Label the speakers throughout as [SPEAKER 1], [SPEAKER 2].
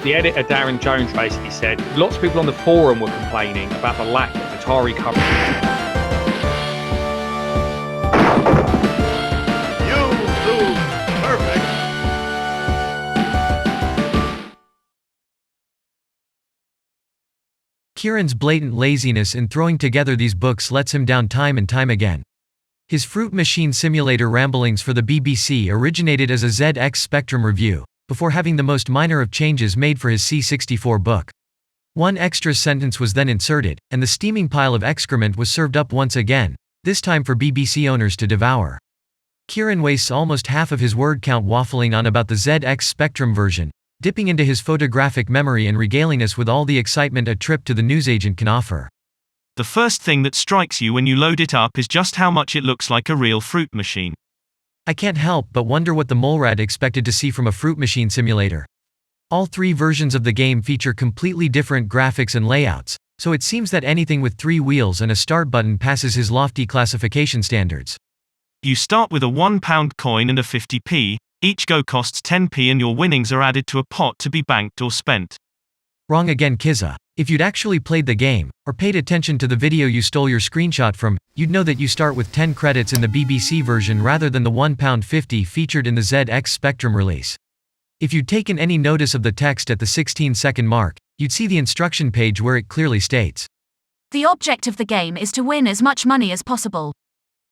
[SPEAKER 1] The editor, Darren Jones, basically said lots of people on the forum were complaining about the lack of Atari coverage.
[SPEAKER 2] You do perfect.
[SPEAKER 3] Kieren's blatant laziness in throwing together these books lets him down time and time again. His Fruit Machine Simulator ramblings for the BBC originated as a ZX Spectrum review, before having the most minor of changes made for his C64 book. One extra sentence was then inserted, and the steaming pile of excrement was served up once again, this time for BBC owners to devour. Kieren wastes almost half of his word count waffling on about the ZX Spectrum version, dipping into his photographic memory and regaling us with all the excitement a trip to the newsagent can offer.
[SPEAKER 4] The first thing that strikes you when you load it up is just how much it looks like a real fruit machine.
[SPEAKER 3] I can't help but wonder what the molerat expected to see from a fruit machine simulator. All three versions of the game feature completely different graphics and layouts, so it seems that anything with 3 wheels and a start button passes his lofty classification standards.
[SPEAKER 4] You start with a £1 coin and a 50p, each go costs 10p and your winnings are added to a pot to be banked or spent.
[SPEAKER 3] Wrong again, Kizza. If you'd actually played the game, or paid attention to the video you stole your screenshot from, you'd know that you start with 10 credits in the BBC version rather than the £1.50 featured in the ZX Spectrum release. If you'd taken any notice of the text at the 16-second mark, you'd see the instruction page where it clearly states,
[SPEAKER 5] "The object of the game is to win as much money as possible.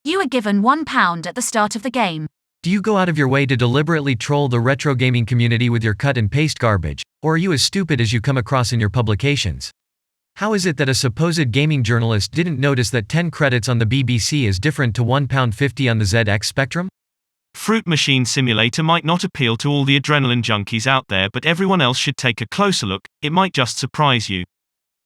[SPEAKER 5] You are given £1 at the start of the game."
[SPEAKER 3] Do you go out of your way to deliberately troll the retro gaming community with your cut and paste garbage, or are you as stupid as you come across in your publications? How is it that a supposed gaming journalist didn't notice that 10 credits on the BBC is different to £1.50 on the ZX Spectrum?
[SPEAKER 4] Fruit Machine Simulator might not appeal to all the adrenaline junkies out there, but everyone else should take a closer look. It might just surprise you.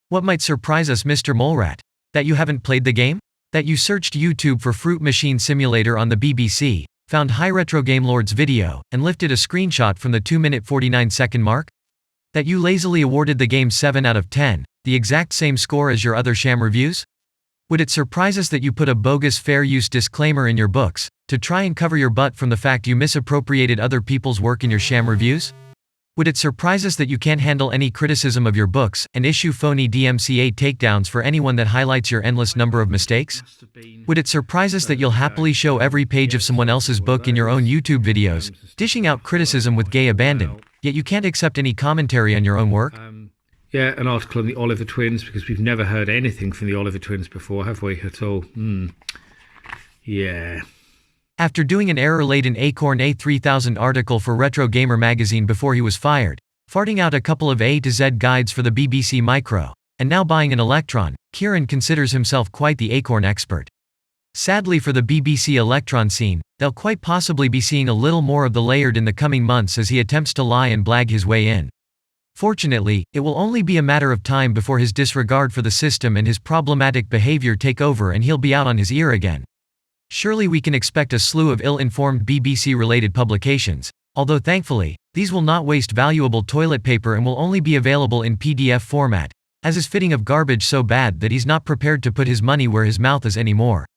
[SPEAKER 3] What might surprise us, Mr. Molerat? That you haven't played the game? That you searched YouTube for Fruit Machine Simulator on the BBC, found High Retro Game Lord's video, and lifted a screenshot from the 2-minute 49-second mark? That you lazily awarded the game 7 out of 10, the exact same score as your other sham reviews? Would it surprise us that you put a bogus fair use disclaimer in your books, to try and cover your butt from the fact you misappropriated other people's work in your sham reviews? Would it surprise us that you can't handle any criticism of your books, and issue phony DMCA takedowns for anyone that highlights your endless number of mistakes? Would it surprise us that you'll happily show every page of someone else's book in your own YouTube videos, dishing out criticism with gay abandon, yet you can't accept any commentary on your own work?
[SPEAKER 6] Yeah, an article on the Oliver twins, because we've never heard anything from the Oliver twins before, have we, at all? Yeah.
[SPEAKER 3] After doing an error-laden Acorn A3000 article for Retro Gamer magazine before he was fired, farting out a couple of A to Z guides for the BBC Micro, and now buying an Electron, Kieren considers himself quite the Acorn expert. Sadly for the BBC Electron scene, they'll quite possibly be seeing a little more of the Laird in the coming months as he attempts to lie and blag his way in. Fortunately, it will only be a matter of time before his disregard for the system and his problematic behavior take over and he'll be out on his ear again. Surely we can expect a slew of ill-informed BBC-related publications, although thankfully, these will not waste valuable toilet paper and will only be available in PDF format, as is fitting of garbage so bad that he's not prepared to put his money where his mouth is anymore.